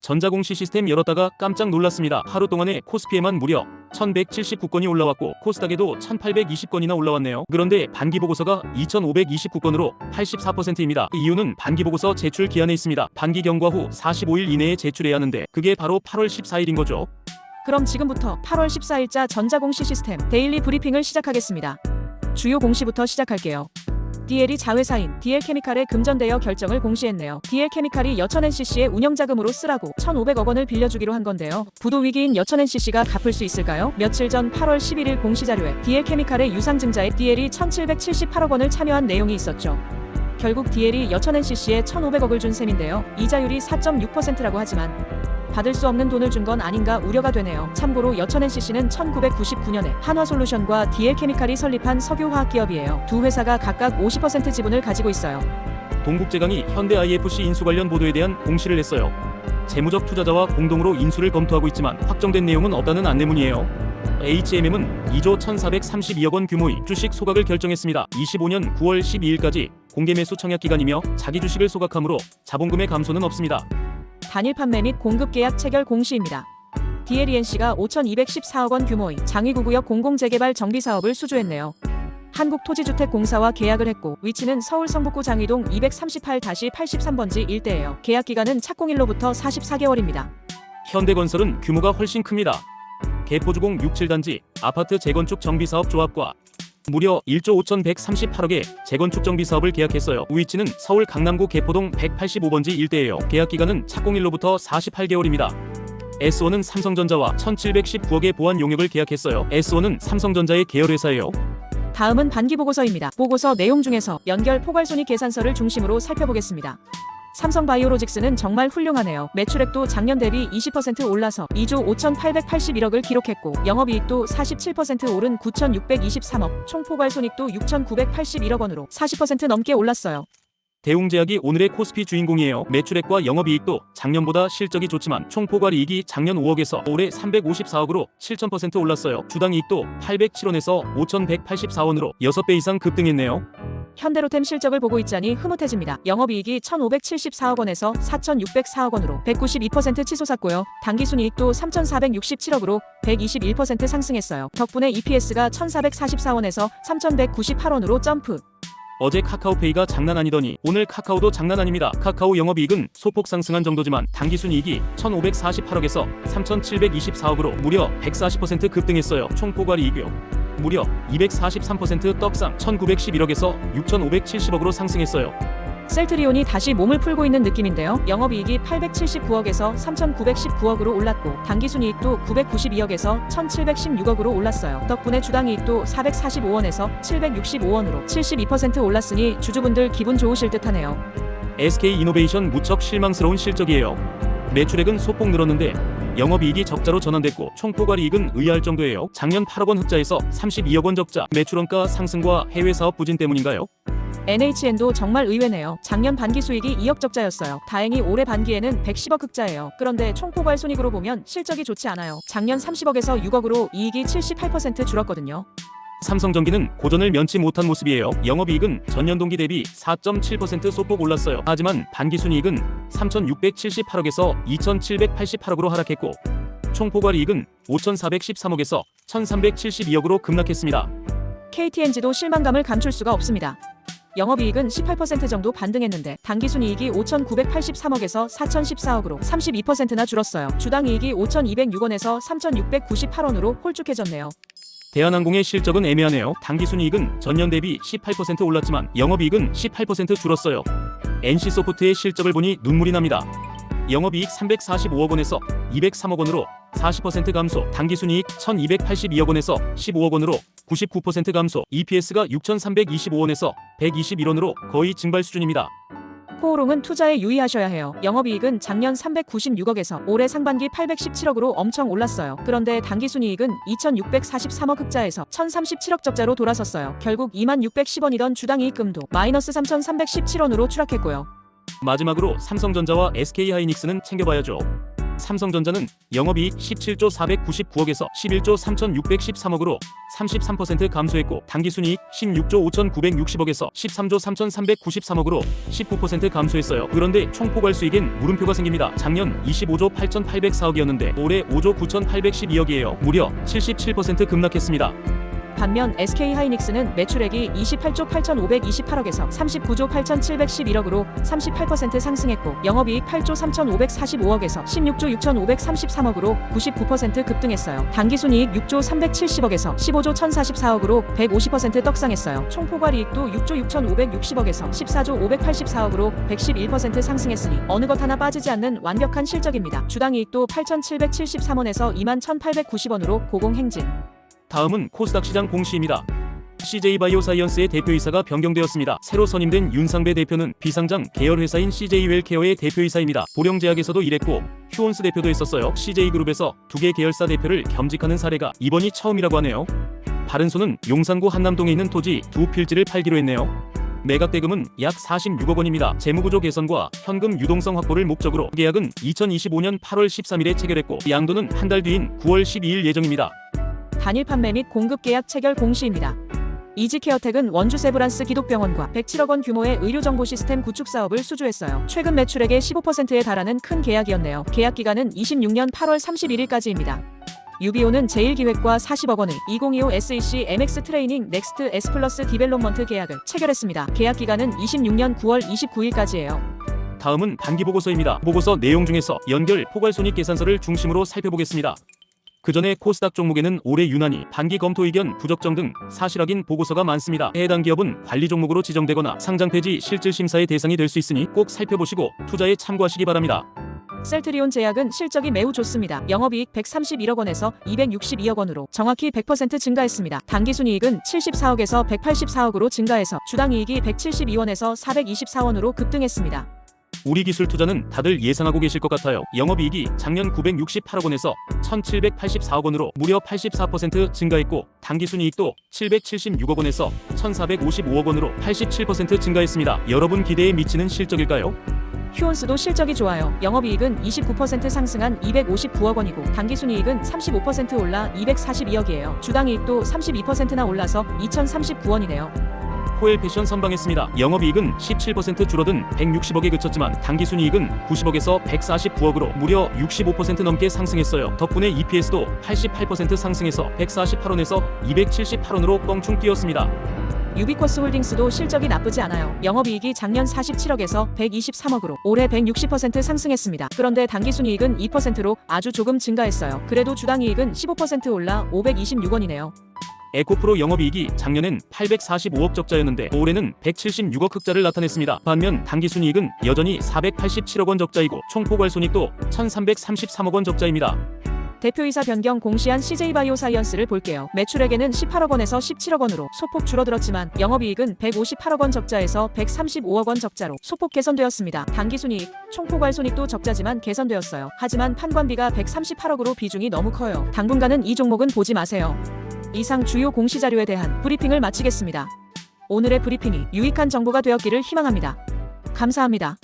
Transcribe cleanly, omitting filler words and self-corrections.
전자공시 시스템 열었다가 깜짝 놀랐습니다. 하루 동안에 코스피에만 무려 1179건이 올라왔고 코스닥에도 1820건이나 올라왔네요. 그런데 반기보고서가 2529건으로 84%입니다. 이유는 반기보고서 제출 기한에 있습니다. 반기 경과 후 45일 이내에 제출해야 하는데 그게 바로 8월 14일인 거죠. 그럼 지금부터 8월 14일자 전자공시 시스템 데일리 브리핑을 시작하겠습니다. 주요 공시부터 시작할게요. DL이 자회사인 DL케미칼의 금전대여 결정을 공시했네요. DL케미칼이 여천NCC의 운영자금으로 쓰라고 1,500억 원을 빌려주기로 한 건데요. 부도 위기인 여천NCC가 갚을 수 있을까요? 며칠 전 8월 11일 공시자료에 DL케미칼의 유상증자에 DL이 1,778억 원을 참여한 내용이 있었죠. 결국 DL이 여천NCC에 1,500억을 준 셈인데요. 이자율이 4.6%라고 하지만 받을 수 없는 돈을 준 건 아닌가 우려가 되네요. 참고로 여천NCC는 1999년에 한화솔루션과 DL케미칼이 설립한 석유화학 기업이에요. 두 회사가 각각 50% 지분을 가지고 있어요. 동국제강이 현대 IFC 인수 관련 보도에 대한 공시를 했어요. 재무적 투자자와 공동으로 인수를 검토하고 있지만 확정된 내용은 없다는 안내문이에요. HMM은 2조 1,432억 원 규모의 주식 소각을 결정했습니다. 25년 9월 12일까지 공개 매수 청약 기간이며 자기 주식을 소각하므로 자본금의 감소는 없습니다. 단일 판매 및 공급 계약 체결 공시입니다. DLENC가 5,214억 원 규모의 장위구구역 공공재개발 정비사업을 수주했네요. 한국토지주택공사와 계약을 했고 위치는 서울 성북구 장위동 238-83번지 일대예요. 계약 기간은 착공일로부터 44개월입니다. 현대건설은 규모가 훨씬 큽니다. 개포주공 67단지 아파트 재건축 정비사업 조합과 무려 1조 5,138억의 재건축 정비 사업을 계약했어요. 위치는 서울 강남구 개포동 185번지 일대예요. 계약 기간은 착공일로부터 48개월입니다. S1은 삼성전자와 1,719억의 보안 용역을 계약했어요. S1은 삼성전자의 계열회사예요. 다음은 반기보고서입니다. 보고서 내용 중에서 연결 포괄손익 계산서를 중심으로 살펴보겠습니다. 삼성바이오로직스는 정말 훌륭하네요. 매출액도 작년 대비 20% 올라서 2조 5,881억을 기록했고 영업이익도 47% 오른 9,623억, 총 포괄손익도 6,981억 원으로 40% 넘게 올랐어요. 대웅제약이 오늘의 코스피 주인공이에요. 매출액과 영업이익도 작년보다 실적이 좋지만 총 포괄이익이 작년 5억에서 올해 354억으로 7,000% 올랐어요. 주당 이익도 807원에서 5,184원으로 6배 이상 급등했네요. 현대로템 실적을 보고 있자니 흐뭇해집니다. 영업이익이 1,574억 원에서 4,604억 원으로 192% 치솟았고요. 당기순이익도 3,467억으로 121% 상승했어요. 덕분에 EPS가 1,444원에서 3,198원으로 점프. 어제 카카오페이가 장난 아니더니 오늘 카카오도 장난 아닙니다. 카카오 영업이익은 소폭 상승한 정도지만 당기순이익이 1,548억에서 3,724억으로 무려 140% 급등했어요. 총 포괄이익이요. 무려 243% 떡상 1,911억에서 6,570억으로 상승했어요. 셀트리온이 다시 몸을 풀고 있는 느낌인데요. 영업이익이 879억에서 3,919억으로 올랐고 당기순이익도 992억에서 1,716억으로 올랐어요. 덕분에 주당이익도 445원에서 765원으로 72% 올랐으니 주주분들 기분 좋으실 듯하네요. SK이노베이션 무척 실망스러운 실적이에요. 매출액은 소폭 늘었는데 영업이익이 적자로 전환됐고 총 포괄이익은 의아할 정도예요. 작년 8억 원 흑자에서 32억 원 적자, 매출원가 상승과 해외 사업 부진 때문인가요? NHN도 정말 의외네요. 작년 반기 수익이 2억 적자였어요. 다행히 올해 반기에는 110억 흑자예요. 그런데 총 포괄 손익으로 보면 실적이 좋지 않아요. 작년 30억에서 6억으로 이익이 78% 줄었거든요. 삼성전기는 고전을 면치 못한 모습이에요. 영업이익은 전년 동기 대비 4.7% 소폭 올랐어요. 하지만 반기순이익은 3,678억에서 2,788억으로 하락했고 총 포괄이익은 5,413억에서 1,372억으로 급락했습니다. KTNG도 실망감을 감출 수가 없습니다. 영업이익은 18% 정도 반등했는데 당기순이익이 5,983억에서 4,014억으로 32%나 줄었어요. 주당이익이 5,206원에서 3,698원으로 홀쭉해졌네요. 대한항공의 실적은 애매하네요. 당기순이익은 전년 대비 18% 올랐지만 영업이익은 18% 줄었어요. NC소프트의 실적을 보니 눈물이 납니다. 영업이익 345억 원에서 203억 원으로 40% 감소, 당기순이익 1,282억 원에서 15억 원으로 99% 감소, EPS가 6,325원에서 121원으로 거의 증발 수준입니다. 코오롱은 투자에 유의하셔야 해요. 영업이익은 작년 396억에서 올해 상반기 817억으로 엄청 올랐어요. 그런데 당기순이익은 2,643억 흑자에서 1,037억 적자로 돌아섰어요. 결국 2610원이던 주당이익금도 마이너스 3,317원으로 추락했고요. 마지막으로 삼성전자와 SK하이닉스는 챙겨봐야죠. 삼성전자는 영업이익 17조 499억에서 11조 3613억으로 33% 감소했고 당기순이익 16조 5960억에서 13조 3393억으로 19% 감소했어요. 그런데 총포괄수익엔 물음표가 생깁니다. 작년 25조 8804억이었는데 올해 5조 9812억이에요. 무려 77% 급락했습니다. 반면 SK하이닉스는 매출액이 28조 8528억에서 39조 8711억으로 38% 상승했고 영업이익 8조 3545억에서 16조 6533억으로 99% 급등했어요. 당기순이익 6조 370억에서 15조 1044억으로 150% 떡상했어요. 총포괄이익도 6조 6560억에서 14조 584억으로 111% 상승했으니 어느 것 하나 빠지지 않는 완벽한 실적입니다. 주당이익도 8773원에서 21,890원으로 고공행진. 다음은 코스닥 시장 공시입니다. CJ바이오사이언스의 대표이사가 변경되었습니다. 새로 선임된 윤상배 대표는 비상장 계열회사인 CJ웰케어의 대표이사입니다. 보령제약에서도 일했고 휴온스 대표도 했었어요. CJ그룹에서 두 개 계열사 대표를 겸직하는 사례가 이번이 처음이라고 하네요. 바른손은 용산구 한남동에 있는 토지 두 필지를 팔기로 했네요. 매각 대금은 약 46억 원입니다. 재무구조 개선과 현금 유동성 확보를 목적으로 계약은 2025년 8월 13일에 체결했고 양도는 한 달 뒤인 9월 12일 예정입니다. 단일 판매 및 공급 계약 체결 공시입니다. 이지케어텍은 원주 세브란스 기독병원과 107억 원 규모의 의료정보 시스템 구축 사업을 수주했어요. 최근 매출액의 15%에 달하는 큰 계약이었네요. 계약 기간은 26년 8월 31일까지입니다. 유비오는 제일기획과 40억 원의 2025 SEC MX 트레이닝 넥스트 S 플러스 디벨롭먼트 계약을 체결했습니다. 계약 기간은 26년 9월 29일까지예요. 다음은 반기보고서입니다. 보고서 내용 중에서 연결 포괄손익계산서를 중심으로 살펴보겠습니다. 그 전에 코스닥 종목에는 올해 유난히 반기 검토 의견 부적정 등 사실 확인 보고서가 많습니다. 해당 기업은 관리 종목으로 지정되거나 상장 폐지 실질 심사의 대상이 될 수 있으니 꼭 살펴보시고 투자에 참고하시기 바랍니다. 셀트리온 제약은 실적이 매우 좋습니다. 영업이익 131억 원에서 262억 원으로 정확히 100% 증가했습니다. 당기순이익은 74억에서 184억으로 증가해서 주당이익이 172원에서 424원으로 급등했습니다. 우리 기술 투자는 다들 예상하고 계실 것 같아요. 영업이익이 작년 968억 원에서 1784억 원으로 무려 84% 증가했고 당기순이익도 776억 원에서 1455억 원으로 87% 증가했습니다. 여러분 기대에 미치는 실적일까요? 휴온스도 실적이 좋아요. 영업이익은 29% 상승한 259억 원이고 당기순이익은 35% 올라 242억이에요. 주당이익도 32%나 올라서 2039원이네요. 코엘 패션 선방했습니다. 영업이익은 17% 줄어든 160억에 그쳤지만 당기순이익은 90억에서 149억으로 무려 65% 넘게 상승했어요. 덕분에 EPS도 88% 상승해서 148원에서 278원으로 껑충 뛰었습니다. 유비쿼스 홀딩스도 실적이 나쁘지 않아요. 영업이익이 작년 47억에서 123억으로 올해 160% 상승했습니다. 그런데 당기순이익은 2%로 아주 조금 증가했어요. 그래도 주당이익은 15% 올라 526원이네요. 에코프로 영업이익이 작년엔 845억 적자였는데 올해는 176억 흑자를 나타냈습니다. 반면 당기순이익은 여전히 487억 원 적자이고 총포괄손익도 1333억 원 적자입니다. 대표이사 변경 공시한 CJ바이오사이언스를 볼게요. 매출액에는 18억 원에서 17억 원으로 소폭 줄어들었지만 영업이익은 158억 원 적자에서 135억 원 적자로 소폭 개선되었습니다. 당기순이익, 총포괄손익도 적자지만 개선되었어요. 하지만 판관비가 138억으로 비중이 너무 커요. 당분간은 이 종목은 보지 마세요. 이상 주요 공시자료에 대한 브리핑을 마치겠습니다. 오늘의 브리핑이 유익한 정보가 되었기를 희망합니다. 감사합니다.